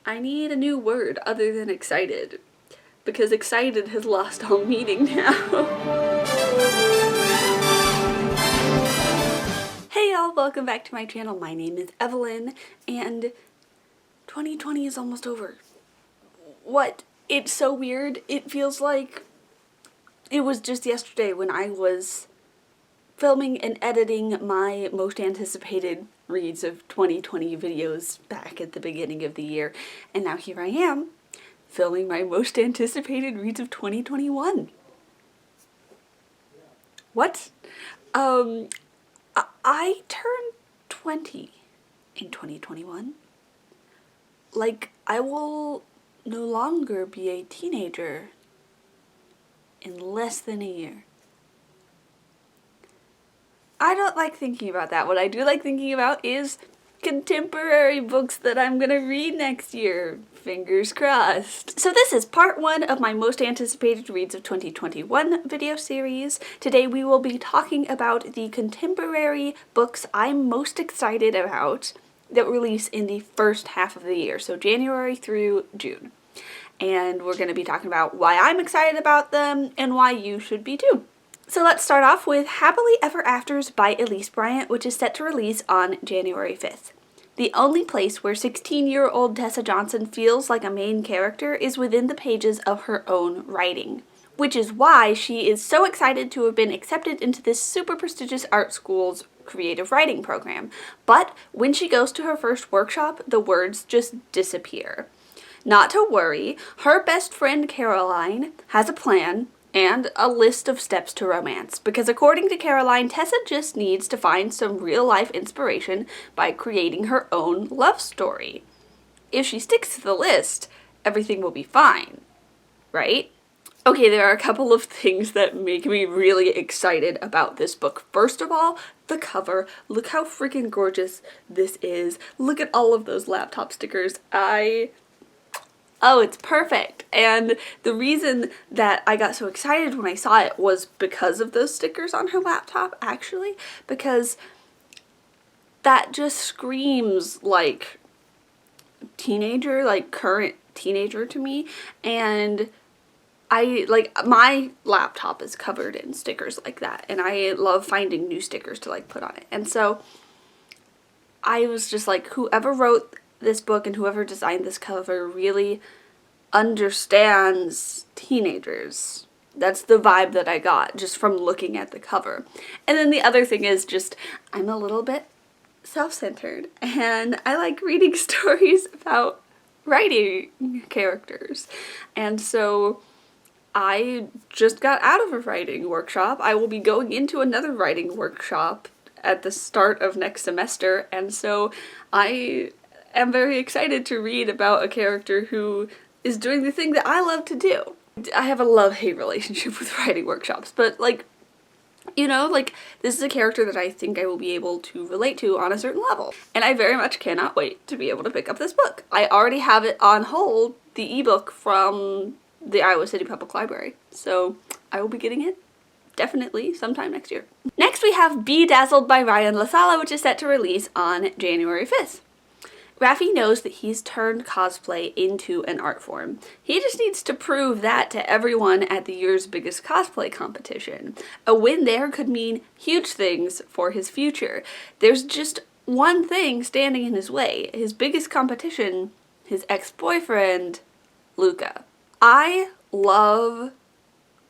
I need a new word other than excited, because excited has lost all meaning now. Hey y'all, welcome back to my channel. My name is Evelyn, and 2020 is almost over. What? It's so weird. It feels like it was just yesterday when I was filming and editing my most anticipated reads of 2020 videos back at the beginning of the year, and now here I am filming my most anticipated reads of 2021. What? I turned 20 in 2021. Like, I will no longer be a teenager in less than a year. I don't like thinking about that. What I do like thinking about is contemporary books that I'm gonna read next year. Fingers crossed. So this is part 1 of my most anticipated reads of 2021 video series. Today we will be talking about the contemporary books I'm most excited about that release in the first half of the year, so January through June. And we're going to be talking about why I'm excited about them and why you should be too. So let's start off with Happily Ever Afters by Elise Bryant, which is set to release on January 5th. The only place where 16-year-old Tessa Johnson feels like a main character is within the pages of her own writing, which is why she is so excited to have been accepted into this super prestigious art school's creative writing program. But when she goes to her first workshop, the words just disappear. Not to worry, her best friend Caroline has a plan and a list of steps to romance, because according to Caroline, Tessa just needs to find some real-life inspiration by creating her own love story. If she sticks to the list, everything will be fine, right? Okay, there are a couple of things that make me really excited about this book. First of all, the cover. Look how freaking gorgeous this is. Look at all of those laptop stickers. Oh, it's perfect. And the reason that I got so excited when I saw it was because of those stickers on her laptop, actually, because that just screams like teenager, like current teenager to me. And my laptop is covered in stickers like that, and I love finding new stickers to like put on it. And so I was just like, whoever wrote this book and whoever designed this cover really understands teenagers. That's the vibe that I got just from looking at the cover. And then the other thing is just, I'm a little bit self-centered, and I like reading stories about writing characters. And so I just got out of a writing workshop. I will be going into another writing workshop at the start of next semester, and so I am very excited to read about a character who is doing the thing that I love to do. I have a love-hate relationship with writing workshops, but like, you know, like, this is a character that I think I will be able to relate to on a certain level. And I very much cannot wait to be able to pick up this book. I already have it on hold, the ebook from the Iowa City Public Library, so I will be getting it definitely sometime next year. Next we have Be Dazzled by Ryan Sala, which is set to release on January 5th. Raffi knows that he's turned cosplay into an art form. He just needs to prove that to everyone at the year's biggest cosplay competition. A win there could mean huge things for his future. There's just one thing standing in his way. His biggest competition, his ex-boyfriend, Luca. I love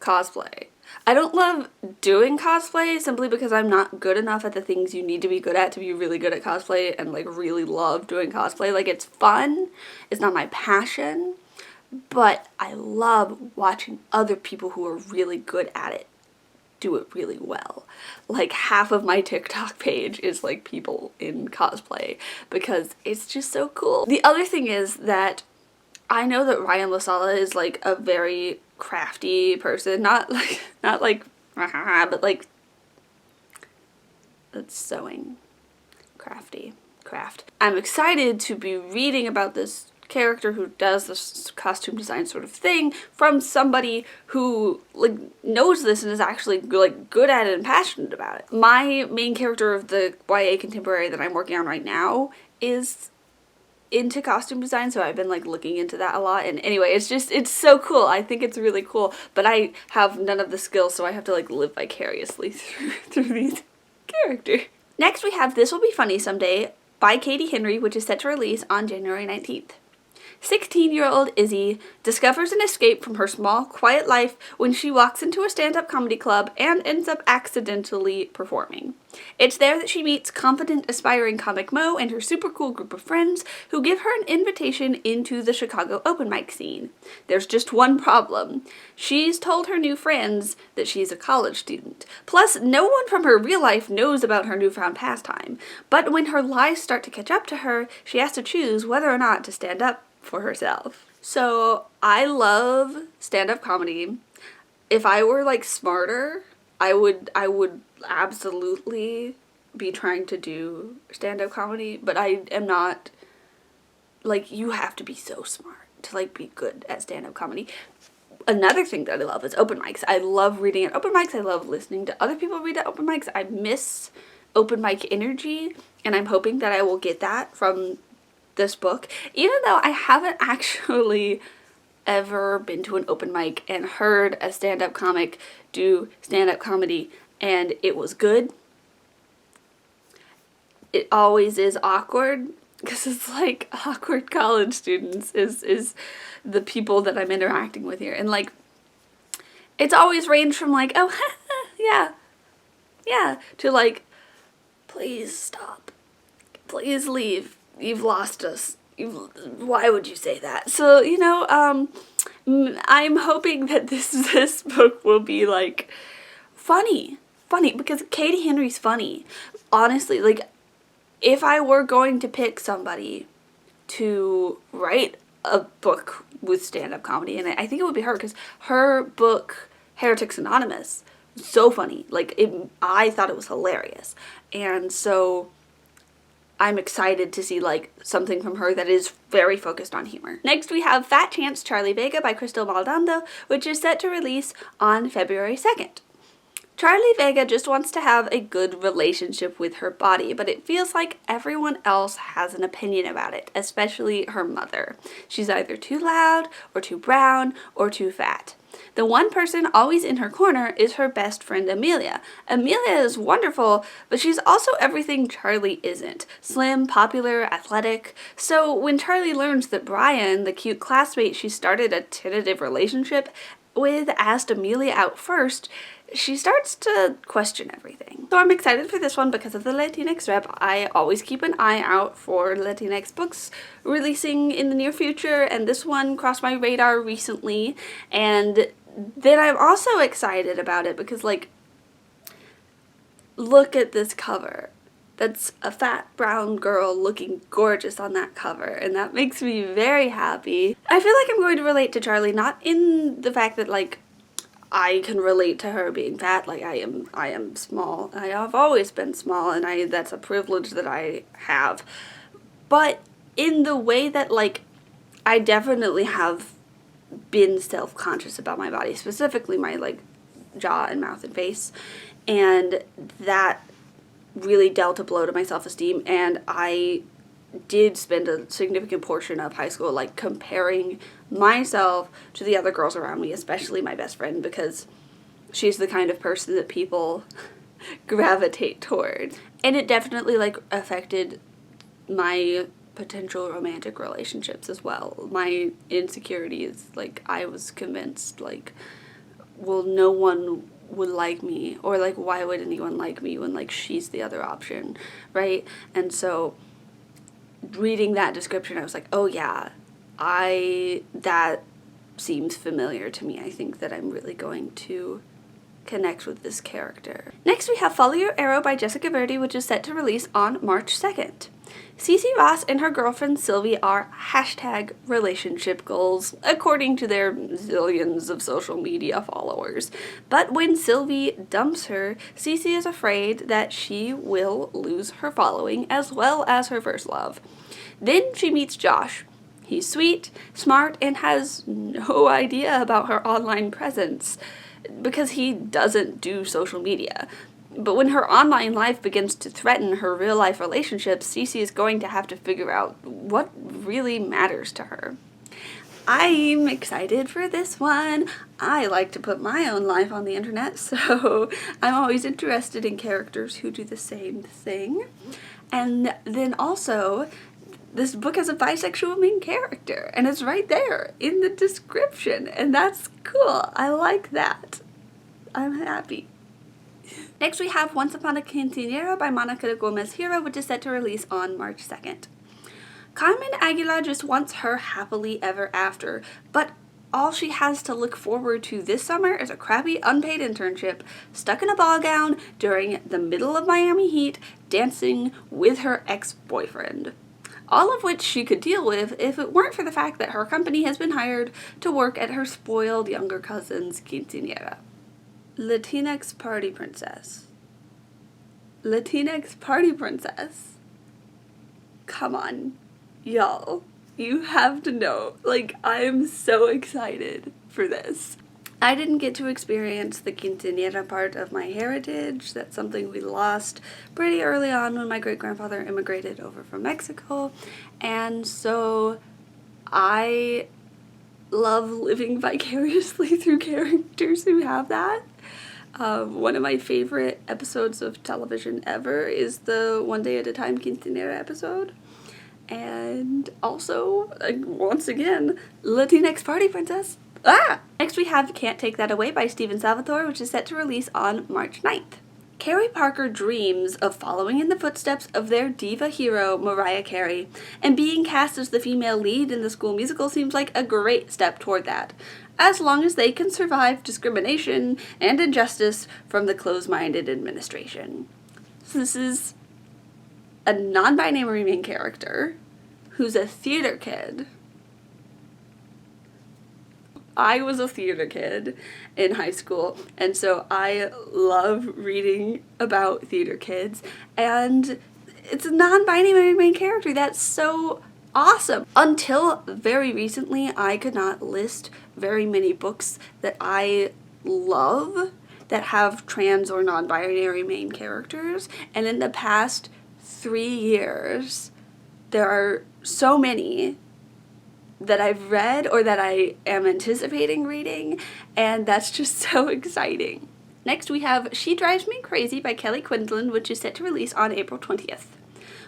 cosplay. I don't love doing cosplay simply because I'm not good enough at the things you need to be good at to be really good at cosplay and like really love doing cosplay. Like, it's fun, it's not my passion, but I love watching other people who are really good at it do it really well. Like, half of my TikTok page is like people in cosplay because it's just so cool. The other thing is that I know that Ryan LaSala is like a very crafty person, not like but like, that's sewing, craft. I'm excited to be reading about this character who does this costume design sort of thing from somebody who like knows this and is actually like good at it and passionate about it. My main character of the YA contemporary that I'm working on right now is into costume design, so I've been like looking into that a lot. And anyway, it's so cool. I think it's really cool, but I have none of the skills, so I have to like live vicariously through these characters. Next we have This Will Be Funny Someday by Katie Henry, which is set to release on January 19th. 16-year-old Izzy discovers an escape from her small, quiet life when she walks into a stand-up comedy club and ends up accidentally performing. It's there that she meets confident, aspiring comic Mo and her super cool group of friends who give her an invitation into the Chicago open mic scene. There's just one problem. She's told her new friends that she's a college student. Plus, no one from her real life knows about her newfound pastime. But when her lies start to catch up to her, she has to choose whether or not to stand up for herself. So I love stand-up comedy. If I were like smarter, I would absolutely be trying to do stand-up comedy, but I am not. Like, you have to be so smart to like be good at stand-up comedy. Another thing that I love is open mics. I love reading at open mics. I love listening to other people read at open mics. I miss open mic energy, and I'm hoping that I will get that from this book, even though I haven't actually ever been to an open mic and heard a stand-up comic do stand-up comedy and it was good. It always is awkward, because it's like awkward college students is the people that I'm interacting with here, and like it's always ranged from like, oh yeah to like, please stop, please leave, you've lost us. Why would you say that? So, you know, I'm hoping that this book will be, like, funny, because Katie Henry's funny. Honestly, like, if I were going to pick somebody to write a book with stand-up comedy, and I think it would be her, because her book, Heretics Anonymous, was so funny. Like, I thought it was hilarious. And so I'm excited to see, like, something from her that is very focused on humor. Next, we have Fat Chance Charlie Vega by Crystal Maldanado, which is set to release on February 2nd. Charlie Vega just wants to have a good relationship with her body, but it feels like everyone else has an opinion about it, especially her mother. She's either too loud, or too brown, or too fat. The one person always in her corner is her best friend Amelia. Amelia is wonderful, but she's also everything Charlie isn't. Slim, popular, athletic. So when Charlie learns that Bryant, the cute classmate she started a tentative relationship with, asked Amelia out first, she starts to question everything. So I'm excited for this one because of the Latinx rep. I always keep an eye out for Latinx books releasing in the near future, and this one crossed my radar recently. And then I'm also excited about it because, like, look at this cover. That's a fat brown girl looking gorgeous on that cover, and that makes me very happy. I feel like I'm going to relate to Charlie, not in the fact that, like, I can relate to her being fat. Like, I am small. I have always been small, and that's a privilege that I have. But in the way that, like, I definitely have been self-conscious about my body, specifically my, like, jaw and mouth and face, and that really dealt a blow to my self-esteem. And I did spend a significant portion of high school, like, comparing myself to the other girls around me, especially my best friend, because she's the kind of person that people gravitate toward. And it definitely, like, affected my potential romantic relationships as well. My insecurities, like, I was convinced, like, well, no one would like me, or, like, why would anyone like me when, like, she's the other option, right? And so reading that description, I was like, oh yeah, that seems familiar to me. I think that I'm really going to connect with this character. Next, we have Follow Your Arrow by Jessica Verdi, which is set to release on March 2nd. Cece Ross and her girlfriend Sylvie are #relationship goals, according to their zillions of social media followers. But when Sylvie dumps her, Cece is afraid that she will lose her following as well as her first love. Then she meets Josh. He's sweet, smart, and has no idea about her online presence because he doesn't do social media. But when her online life begins to threaten her real-life relationships, Cece is going to have to figure out what really matters to her. I'm excited for this one. I like to put my own life on the internet, so I'm always interested in characters who do the same thing. And then also, this book has a bisexual main character, and it's right there in the description, and that's cool. I like that. I'm happy. Next we have Once Upon a Quinceañera by Monica Gomez Hira, which is set to release on March 2nd. Carmen Aguilar just wants her happily ever after, but all she has to look forward to this summer is a crappy unpaid internship, stuck in a ball gown during the middle of Miami heat, dancing with her ex-boyfriend. All of which she could deal with if it weren't for the fact that her company has been hired to work at her spoiled younger cousin's quinceañera. Latinx party princess. Latinx party princess. Come on, y'all. You have to know. Like, I'm so excited for this. I didn't get to experience the quinceañera part of my heritage. That's something we lost pretty early on when my great-grandfather immigrated over from Mexico. And so I love living vicariously through characters who have that. One of my favorite episodes of television ever is the One Day at a Time Quinceañera episode. And also, once again, Latinx party princess. Next we have Can't Take That Away by Stephen Salvatore, which is set to release on March 9th. Carrie Parker dreams of following in the footsteps of their diva hero, Mariah Carey, and being cast as the female lead in the School Musical seems like a great step toward that, as long as they can survive discrimination and injustice from the close-minded administration. So this is a non-binary main character who's a theater kid. I was a theater kid in high school, and so I love reading about theater kids, and it's a non-binary main character. That's so awesome. Until very recently, I could not list very many books that I love that have trans or non-binary main characters, and in the past 3 years, there are so many that I've read or that I am anticipating reading, and that's just so exciting. Next we have She Drives Me Crazy by Kelly Quindlen, which is set to release on April 20th.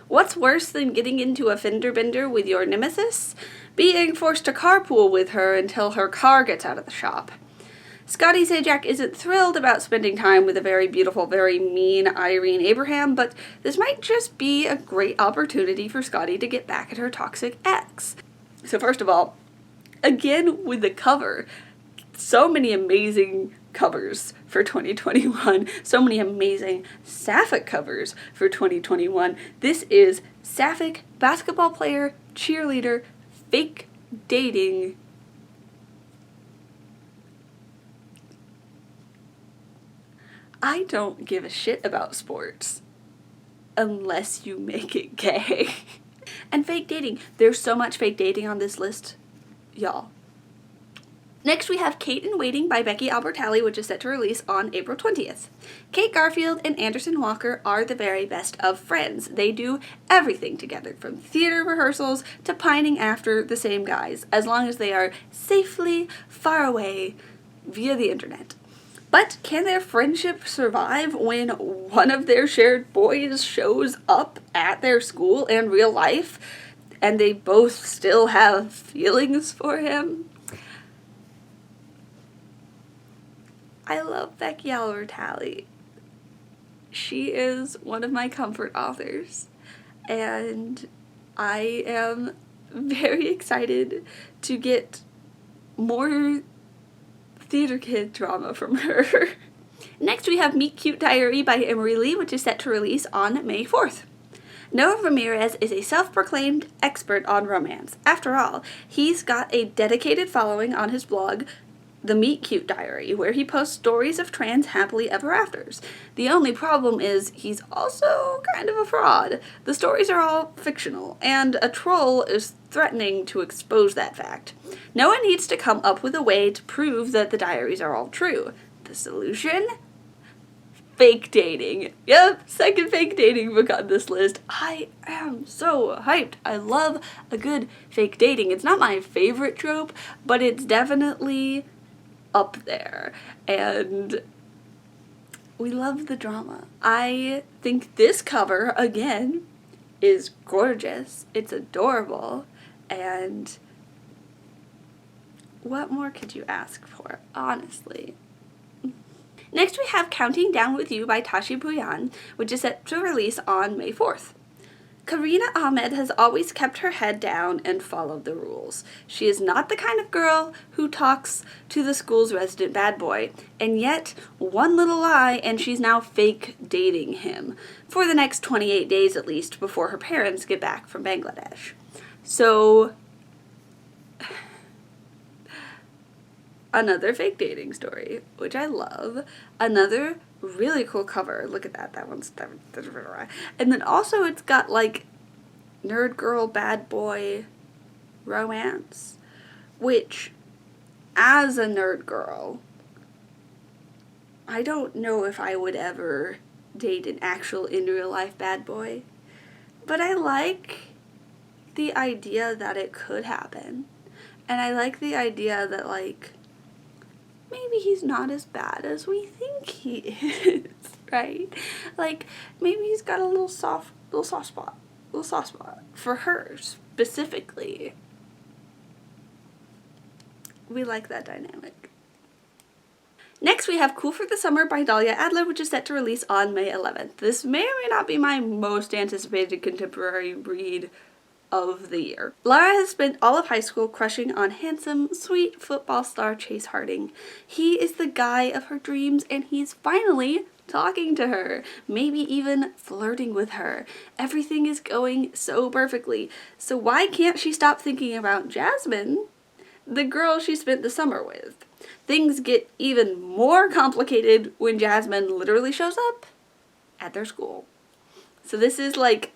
What's worse than getting into a fender bender with your nemesis? Being forced to carpool with her until her car gets out of the shop. Scotty Zajac isn't thrilled about spending time with a very beautiful, very mean Irene Abraham, but this might just be a great opportunity for Scotty to get back at her toxic ex. So first of all, again with the cover, so many amazing covers for 2021, so many amazing sapphic covers for 2021. This is sapphic basketball player, cheerleader, fake dating. I don't give a shit about sports unless you make it gay. And fake dating. There's so much fake dating on this list, y'all. Next we have Kate in Waiting by Becky Albertalli, which is set to release on April 20th. Kate Garfield and Anderson Walker are the very best of friends. They do everything together, from theater rehearsals to pining after the same guys, as long as they are safely far away via the internet. But can their friendship survive when one of their shared boys shows up at their school in real life and they both still have feelings for him? I love Becky Albertalli. She is one of my comfort authors, and I am very excited to get more theater kid drama from her. Next we have Meet Cute Diary by Emery Lee, which is set to release on May 4th. Noah Ramirez is a self-proclaimed expert on romance. After all, he's got a dedicated following on his blog, The Meet Cute Diary, where he posts stories of trans happily ever afters. The only problem is he's also kind of a fraud. The stories are all fictional, and a troll is threatening to expose that fact. Noah needs to come up with a way to prove that the diaries are all true. The solution? fake dating. Yep, second fake dating book on this list. I am so hyped. I love a good fake dating. It's not my favorite trope, but it's definitely up there. And we love the drama. I think this cover, again, is gorgeous. It's adorable. And what more could you ask for, honestly? Next we have Counting Down With You by Tashie Bhuiyan, which is set to release on May 4th. Karina Ahmed has always kept her head down and followed the rules. She is not the kind of girl who talks to the school's resident bad boy, and yet one little lie and she's now fake dating him, for the next 28 days at least, before her parents get back from Bangladesh. So, another fake dating story, which I love. Another really cool cover. Look at that. That one's... And then also it's got, like, nerd girl, bad boy romance. Which, as a nerd girl, I don't know if I would ever date an actual in real life bad boy. But I like the idea that it could happen. And I like the idea that, like, maybe he's not as bad as we think he is, right? Like, maybe he's got a little soft spot for her specifically. We like that dynamic. Next we have Cool for the Summer by Dahlia Adler, which is set to release on May 11th. This may or may not be my most anticipated contemporary read of the year. Lara has spent all of high school crushing on handsome, sweet football star Chase Harding. He is the guy of her dreams and he's finally talking to her, maybe even flirting with her. Everything is going so perfectly. So why can't she stop thinking about Jasmine, the girl she spent the summer with? Things get even more complicated when Jasmine literally shows up at their school. So this is like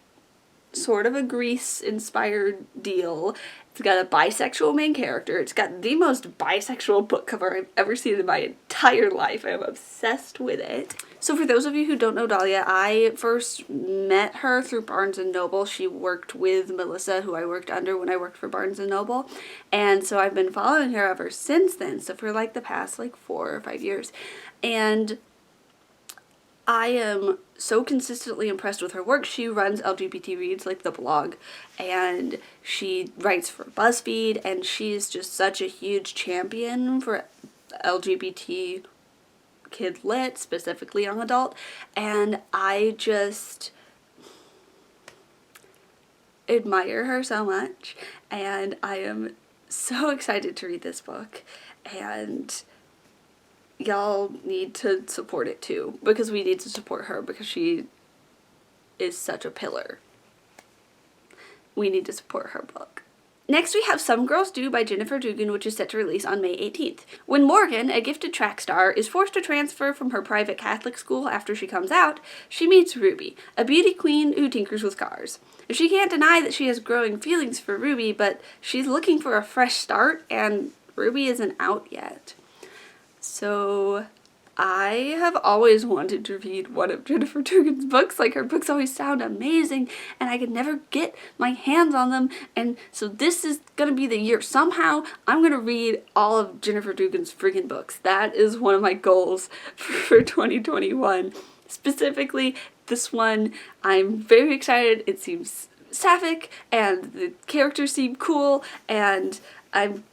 sort of a Grease-inspired deal. It's got a bisexual main character. It's got the most bisexual book cover I've ever seen in my entire life. I'm obsessed with it. So for those of you who don't know Dahlia, I first met her through Barnes & Noble. She worked with Melissa, who I worked under when I worked for Barnes & Noble. And so I've been following her ever since then. So for like the past like 4 or 5 years. And I am so consistently impressed with her work. She runs LGBT Reads, like the blog, and she writes for BuzzFeed, and she's just such a huge champion for LGBT kid lit, specifically young adult, and I just admire her so much, and I am so excited to read this book, and y'all need to support it too, because we need to support her because she is such a pillar. We need to support her book. Next we have Some Girls Do by Jennifer Dugan, which is set to release on May 18th. When Morgan, a gifted track star, is forced to transfer from her private Catholic school after she comes out, she meets Ruby, a beauty queen who tinkers with cars. She can't deny that she has growing feelings for Ruby, but she's looking for a fresh start, and Ruby isn't out yet. So I have always wanted to read one of Jennifer Dugan's books. Like, her books always sound amazing and I could never get my hands on them, and so this is gonna be the year. Somehow I'm gonna read all of Jennifer Dugan's friggin' books. That is one of my goals for 2021. Specifically this one, I'm very excited. It seems sapphic and the characters seem cool, and I'm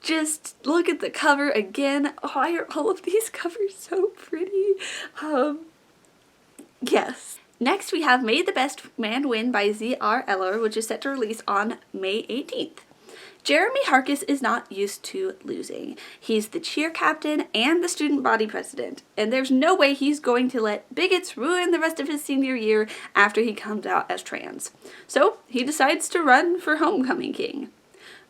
just look at the cover again. Why are all of these covers so pretty? Yes. Next we have May the Best Man Win by Z.R. Ellor, which is set to release on May 18th. Jeremy Harkis is not used to losing. He's the cheer captain and the student body president, and there's no way he's going to let bigots ruin the rest of his senior year after he comes out as trans. So he decides to run for homecoming king.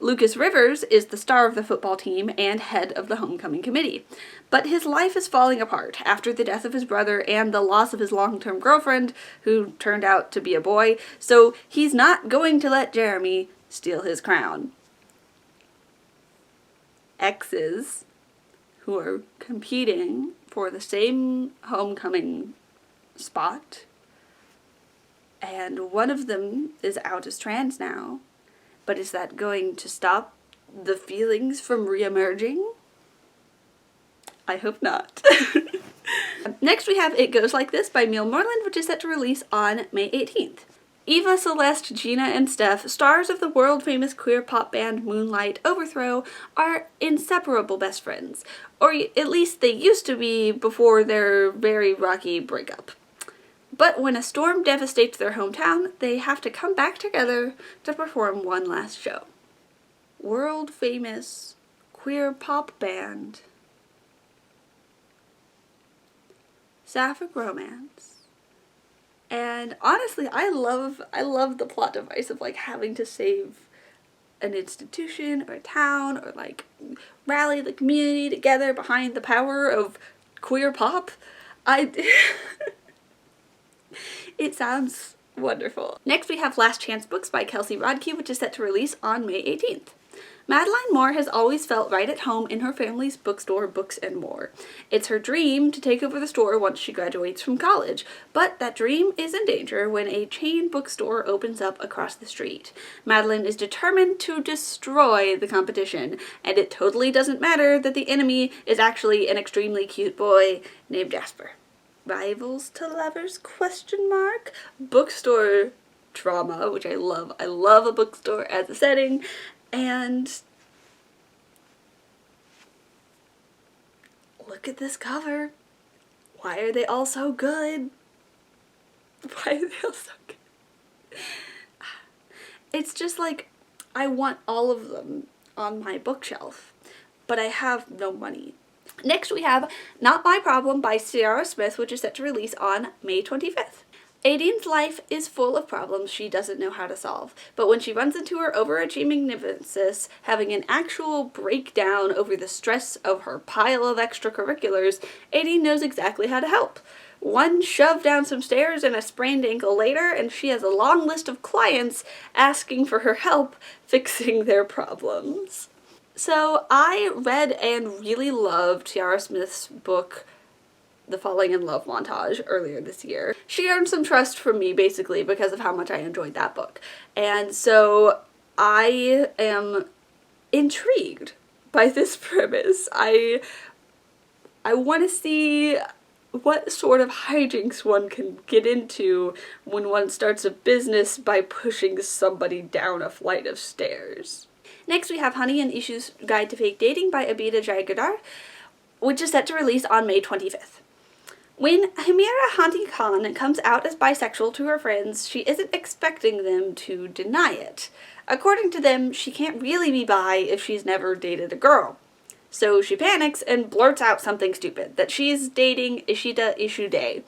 Lucas Rivers is the star of the football team and head of the homecoming committee, but his life is falling apart after the death of his brother and the loss of his long-term girlfriend, who turned out to be a boy, so he's not going to let Jeremy steal his crown. Exes who are competing for the same homecoming spot, and one of them is out as trans now, but is that going to stop the feelings from re-emerging? I hope not. Next we have It Goes Like This by Meil Moreland, which is set to release on May 18th. Eva, Celeste, Gina, and Steph, stars of the world-famous queer pop band Moonlight Overthrow, are inseparable best friends. Or at least they used to be before their very rocky breakup. But when a storm devastates their hometown, they have to come back together to perform one last show. World-famous queer pop band. Sapphic romance. And honestly, I love the plot device of like having to save an institution or a town or like rally the community together behind the power of queer pop. It sounds wonderful. Next we have Last Chance Books by Kelsey Rodkey, which is set to release on May 18th. Madeline Moore has always felt right at home in her family's bookstore, Books and More. It's her dream to take over the store once she graduates from college, but that dream is in danger when a chain bookstore opens up across the street. Madeline is determined to destroy the competition, and it totally doesn't matter that the enemy is actually an extremely cute boy named Jasper. Rivals to lovers? ? Bookstore drama, which I love. I love a bookstore as a setting. And look at this cover. Why are they all so good? Why are they all so good? It's just like, I want all of them on my bookshelf, but I have no money. Next we have Not My Problem by Ciara Smyth, which is set to release on May 25th. Aideen's life is full of problems she doesn't know how to solve, but when she runs into her overachieving nemesis having an actual breakdown over the stress of her pile of extracurriculars, Aideen knows exactly how to help. One shove down some stairs and a sprained ankle later, and she has a long list of clients asking for her help fixing their problems. So I read and really loved Ciara Smyth's book, The Falling in Love Montage, earlier this year. She earned some trust from me basically because of how much I enjoyed that book. And so I am intrigued by this premise. I want to see what sort of hijinks one can get into when one starts a business by pushing somebody down a flight of stairs. Next we have Hani and Ishu's Guide to Fake Dating by Abida Jaigirdar, which is set to release on May 25th. When Himira Hanti Khan comes out as bisexual to her friends, she isn't expecting them to deny it. According to them, she can't really be bi if she's never dated a girl. So she panics and blurts out something stupid, that she's dating Ishida Ishude.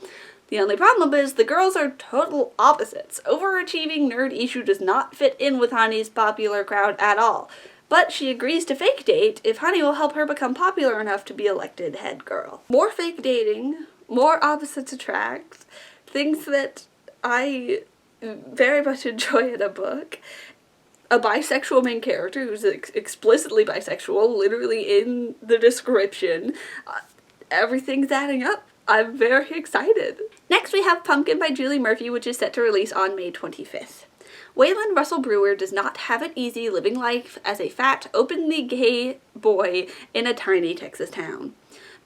The only problem is the girls are total opposites. Overachieving nerd Ishu does not fit in with Hani's popular crowd at all. But she agrees to fake date if Hani will help her become popular enough to be elected head girl. More fake dating, more opposites attract, things that I very much enjoy in a book. A bisexual main character who's explicitly bisexual, literally in the description. Everything's adding up. I'm very excited. Next we have Pumpkin by Julie Murphy, which is set to release on May 25th. Waylon Russell Brewer does not have it easy living life as a fat, openly gay boy in a tiny Texas town.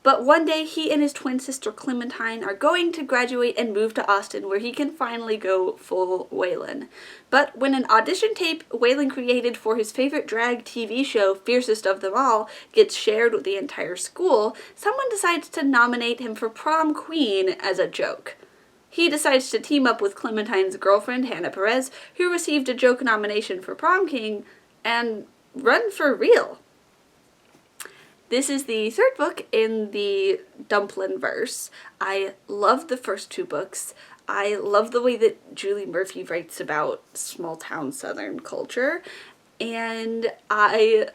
But one day he and his twin sister Clementine are going to graduate and move to Austin, where he can finally go full Waylon. But when an audition tape Waylon created for his favorite drag TV show, Fiercest of Them All, gets shared with the entire school, someone decides to nominate him for prom queen as a joke. He decides to team up with Clementine's girlfriend, Hannah Perez, who received a joke nomination for prom king, and run for real. This is the third book in the Dumplin verse. I love the first two books. I love the way that Julie Murphy writes about small town southern culture, and I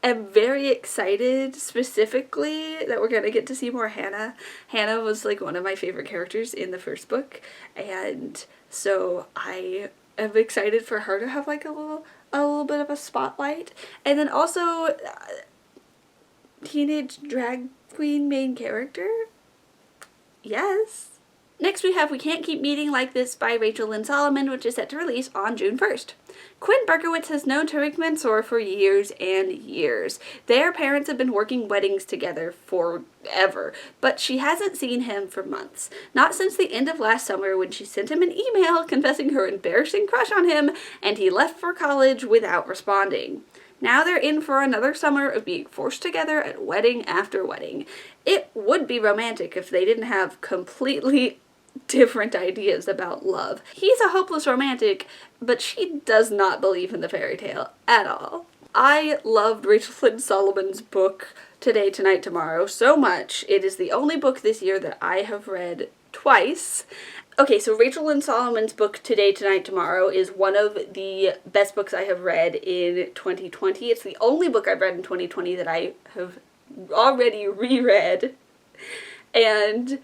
am very excited specifically that we're gonna get to see more Hannah. Hannah was like one of my favorite characters in the first book, and so I am excited for her to have like a little bit of a spotlight. And then also teenage drag queen main character? Yes. Next we have We Can't Keep Meeting Like This by Rachel Lynn Solomon, which is set to release on June 1st. Quinn Berkowitz has known Tariq Mansour for years and years. Their parents have been working weddings together forever, but she hasn't seen him for months. Not since the end of last summer when she sent him an email confessing her embarrassing crush on him, and he left for college without responding. Now they're in for another summer of being forced together at wedding after wedding. It would be romantic if they didn't have completely different ideas about love. He's a hopeless romantic, but she does not believe in the fairy tale at all. I loved Rachel Lynn Solomon's book Today, Tonight, Tomorrow so much. It is the only book this year that I have read twice. Okay, so Rachel Lynn Solomon's book Today, Tonight, Tomorrow is one of the best books I have read in 2020. It's the only book I've read in 2020 that I have already reread. And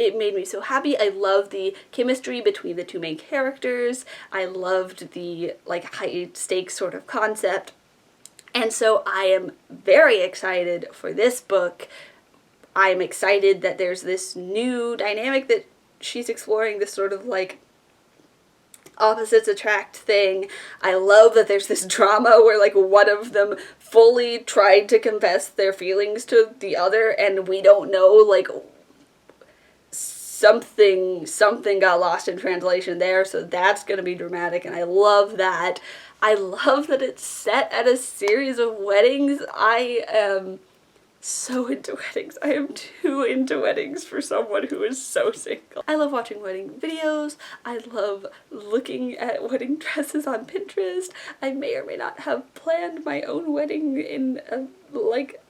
it made me so happy. I love the chemistry between the two main characters. I loved the, like, high-stakes sort of concept. And so I am very excited for this book. I'm excited that there's this new dynamic that she's exploring, this sort of, like, opposites attract thing. I love that there's this drama where, like, one of them fully tried to confess their feelings to the other, and we don't know, like, something got lost in translation there, so that's gonna be dramatic, and I love that. I love that it's set at a series of weddings. I am so into weddings. I am too into weddings for someone who is so single. I love watching wedding videos. I love looking at wedding dresses on Pinterest. I may or may not have planned my own wedding in a, like,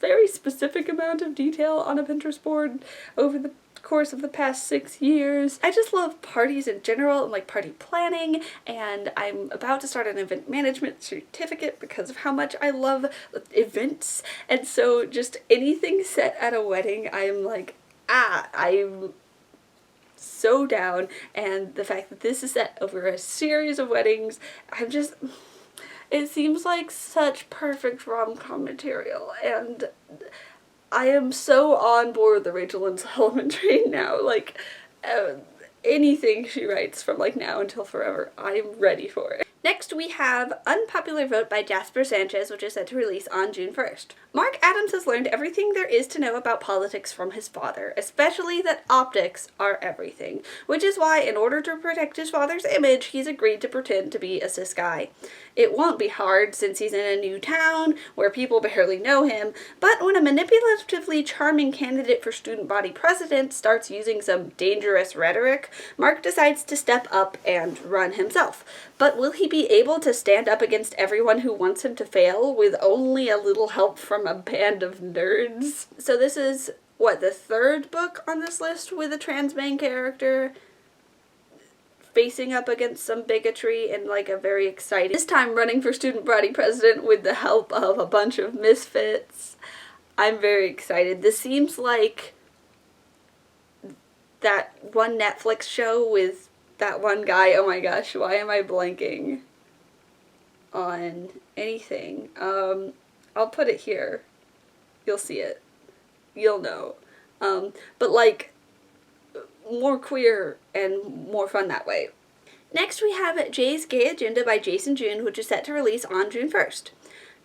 very specific amount of detail on a Pinterest board over the course of the past 6 years. I just love parties in general and, like, party planning, and I'm about to start an event management certificate because of how much I love events, and so just anything set at a wedding, I'm like, I'm so down. And the fact that this is set over a series of weddings, it seems like such perfect rom-com material, and I am so on board the Rachel Lynn Solomon train now. Like, anything she writes from, like, now until forever, I'm ready for it. Next we have Unpopular Vote by Jasper Sanchez, which is set to release on June 1st. Mark Adams has learned everything there is to know about politics from his father, especially that optics are everything, which is why, in order to protect his father's image, he's agreed to pretend to be a cis guy. It won't be hard since he's in a new town where people barely know him, but when a manipulatively charming candidate for student body president starts using some dangerous rhetoric, Mark decides to step up and run himself. But will he be able to stand up against everyone who wants him to fail with only a little help from a band of nerds? So this is, what, the third book on this list with a trans main character facing up against some bigotry and, like, a very exciting, this time running for student body president with the help of a bunch of misfits. I'm very excited. This seems like that one Netflix show with that one guy. Oh my gosh, why am I blanking on anything? I'll put it here. You'll see it. You'll know. But, like, more queer and more fun that way. Next we have Jay's Gay Agenda by Jason June, which is set to release on June 1st.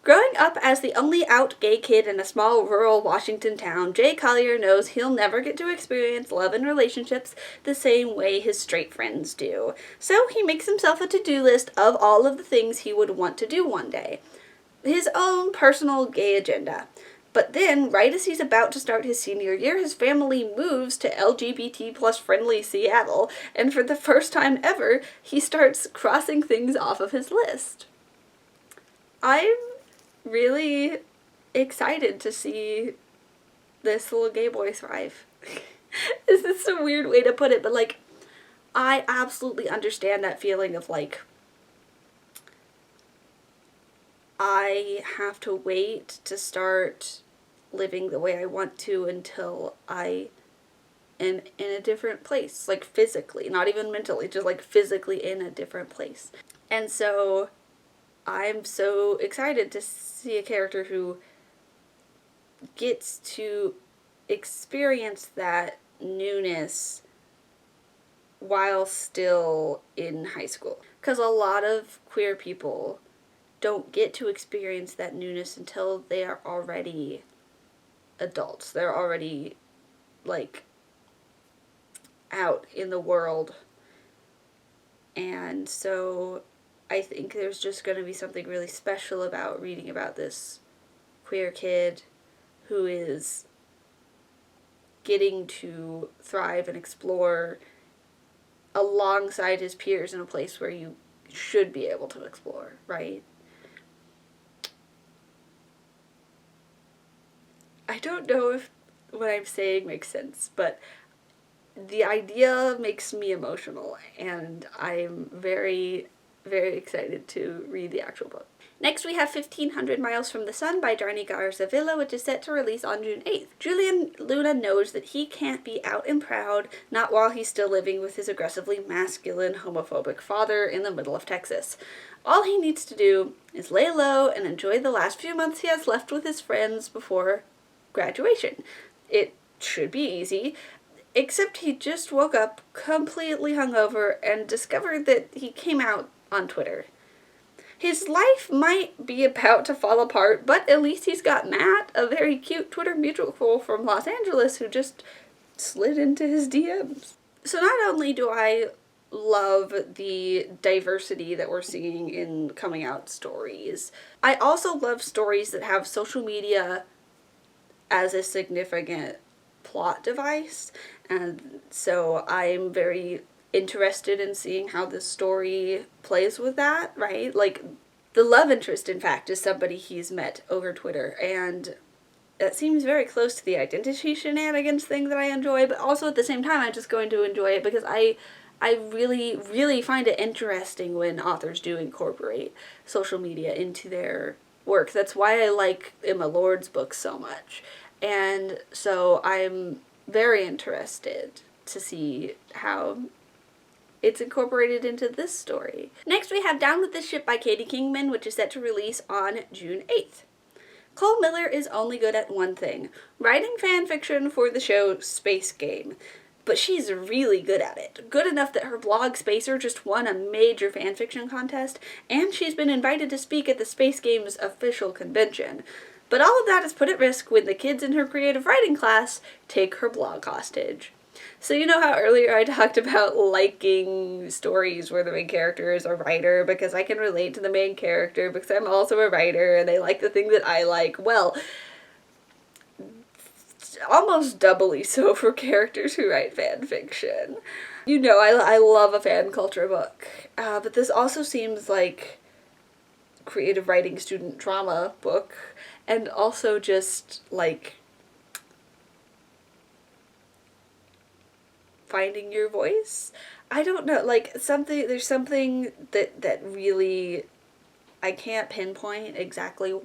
Growing up as the only out gay kid in a small rural Washington town, Jay Collier knows he'll never get to experience love and relationships the same way his straight friends do. So he makes himself a to-do list of all of the things he would want to do one day. His own personal gay agenda. But then, right as he's about to start his senior year, his family moves to LGBT plus friendly Seattle, and for the first time ever, he starts crossing things off of his list. I'm really excited to see this little gay boy thrive. This is a weird way to put it, but, like, I absolutely understand that feeling of, like, I have to wait to start living the way I want to until I am in a different place, like, physically, not even mentally, just, like, physically in a different place. And so I'm so excited to see a character who gets to experience that newness while still in high school. Because a lot of queer people don't get to experience that newness until they are already adults. They're already, like, out in the world. And so I think there's just going to be something really special about reading about this queer kid who is getting to thrive and explore alongside his peers in a place where you should be able to explore, right? I don't know if what I'm saying makes sense, but the idea makes me emotional, and I'm very, very excited to read the actual book. Next, we have 1500 Miles from the Sun by Darnie Garzavilla, which is set to release on June 8th. Julian Luna knows that he can't be out and proud, not while he's still living with his aggressively masculine, homophobic father in the middle of Texas. All he needs to do is lay low and enjoy the last few months he has left with his friends before graduation. It should be easy, except he just woke up completely hungover and discovered that he came out on Twitter. His life might be about to fall apart, but at least he's got Matt, a very cute Twitter mutual from Los Angeles, who just slid into his DMs. So not only do I love the diversity that we're seeing in coming out stories, I also love stories that have social media as a significant plot device, and so I'm very interested in seeing how this story plays with that, right? Like, the love interest, in fact, is somebody he's met over Twitter, and that seems very close to the identity shenanigans thing that I enjoy, but also at the same time I'm just going to enjoy it because I really, really find it interesting when authors do incorporate social media into their work. That's why I like Emma Lord's books so much. And so I'm very interested to see how it's incorporated into this story. Next, we have Down with the Ship by Katie Kingman, which is set to release on June 8th. Cole Miller is only good at one thing, writing fan fiction for the show Space Game. But she's really good at it. Good enough that her blog Spacer just won a major fanfiction contest, and she's been invited to speak at the Space Game's official convention. But all of that is put at risk when the kids in her creative writing class take her blog hostage. So you know how earlier I talked about liking stories where the main character is a writer because I can relate to the main character because I'm also a writer and they like the thing that I like? Well, almost doubly so for characters who write fan fiction. You know, I love a fan culture book, but this also seems like creative writing student drama book, and also just like finding your voice. I don't know, like there's something that really, I can't pinpoint exactly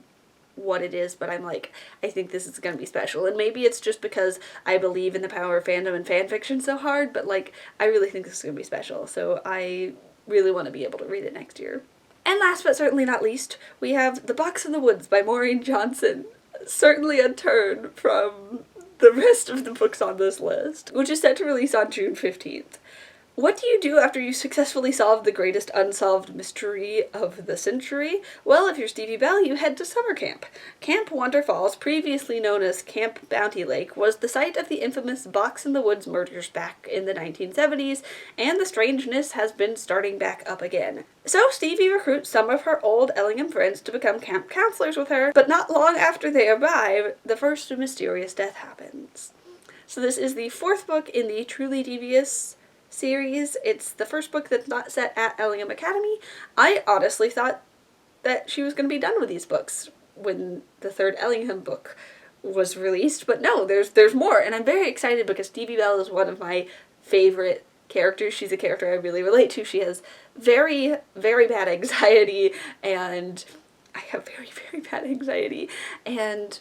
what it is, but I'm like, I think this is gonna be special. And maybe it's just because I believe in the power of fandom and fanfiction so hard, but like, I really think this is gonna be special. So I really want to be able to read it next year. And last but certainly not least, we have The Box in the Woods by Maureen Johnson. Certainly a turn from the rest of the books on this list, which is set to release on June 15th. What do you do after you successfully solve the greatest unsolved mystery of the century? Well, if you're Stevie Bell, you head to summer camp. Camp Wonder Falls, previously known as Camp Bounty Lake, was the site of the infamous Box in the Woods murders back in the 1970s, and the strangeness has been starting back up again. So Stevie recruits some of her old Ellingham friends to become camp counselors with her, but not long after they arrive, the first mysterious death happens. So this is the fourth book in the Truly Devious series. It's the first book that's not set at Ellingham Academy. I honestly thought that she was going to be done with these books when the third Ellingham book was released, but no, there's more, and I'm very excited because Stevie Bell is one of my favorite characters. She's a character I really relate to. She has very, very bad anxiety, and I have very, very bad anxiety, and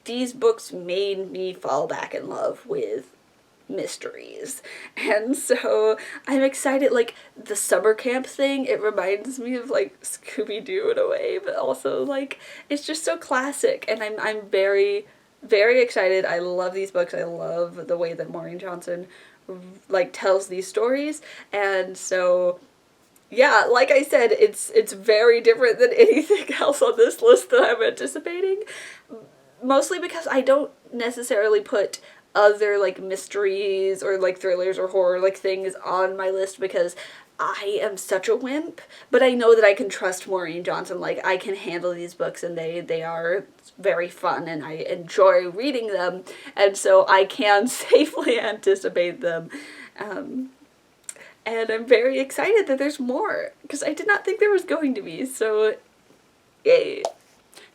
these books made me fall back in love with mysteries. And so I'm excited. Like, the summer camp thing, it reminds me of like Scooby-Doo in a way, but also like it's just so classic, and I'm very, very excited. I love these books. I love the way that Maureen Johnson like tells these stories, and so yeah, like I said, it's very different than anything else on this list that I'm anticipating, mostly because I don't necessarily put other like mysteries or like thrillers or horror like things on my list because I am such a wimp, but I know that I can trust Maureen Johnson. Like, I can handle these books, and they are very fun, and I enjoy reading them, and so I can safely anticipate them. And I'm very excited that there's more, because I did not think there was going to be, so yay.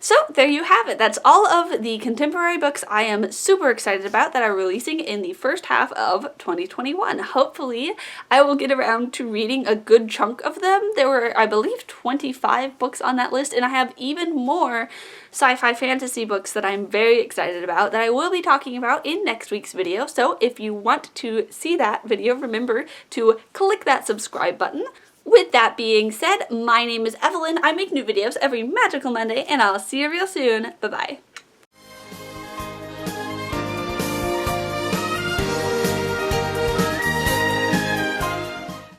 So there you have it. That's all of the contemporary books I am super excited about that are releasing in the first half of 2021. Hopefully I will get around to reading a good chunk of them. There were, I believe, 25 books on that list, and I have even more sci-fi fantasy books that I'm very excited about that I will be talking about in next week's video. So if you want to see that video, remember to click that subscribe button. With that being said, my name is Evelyn. I make new videos every magical Monday, and I'll see you real soon. Bye-bye.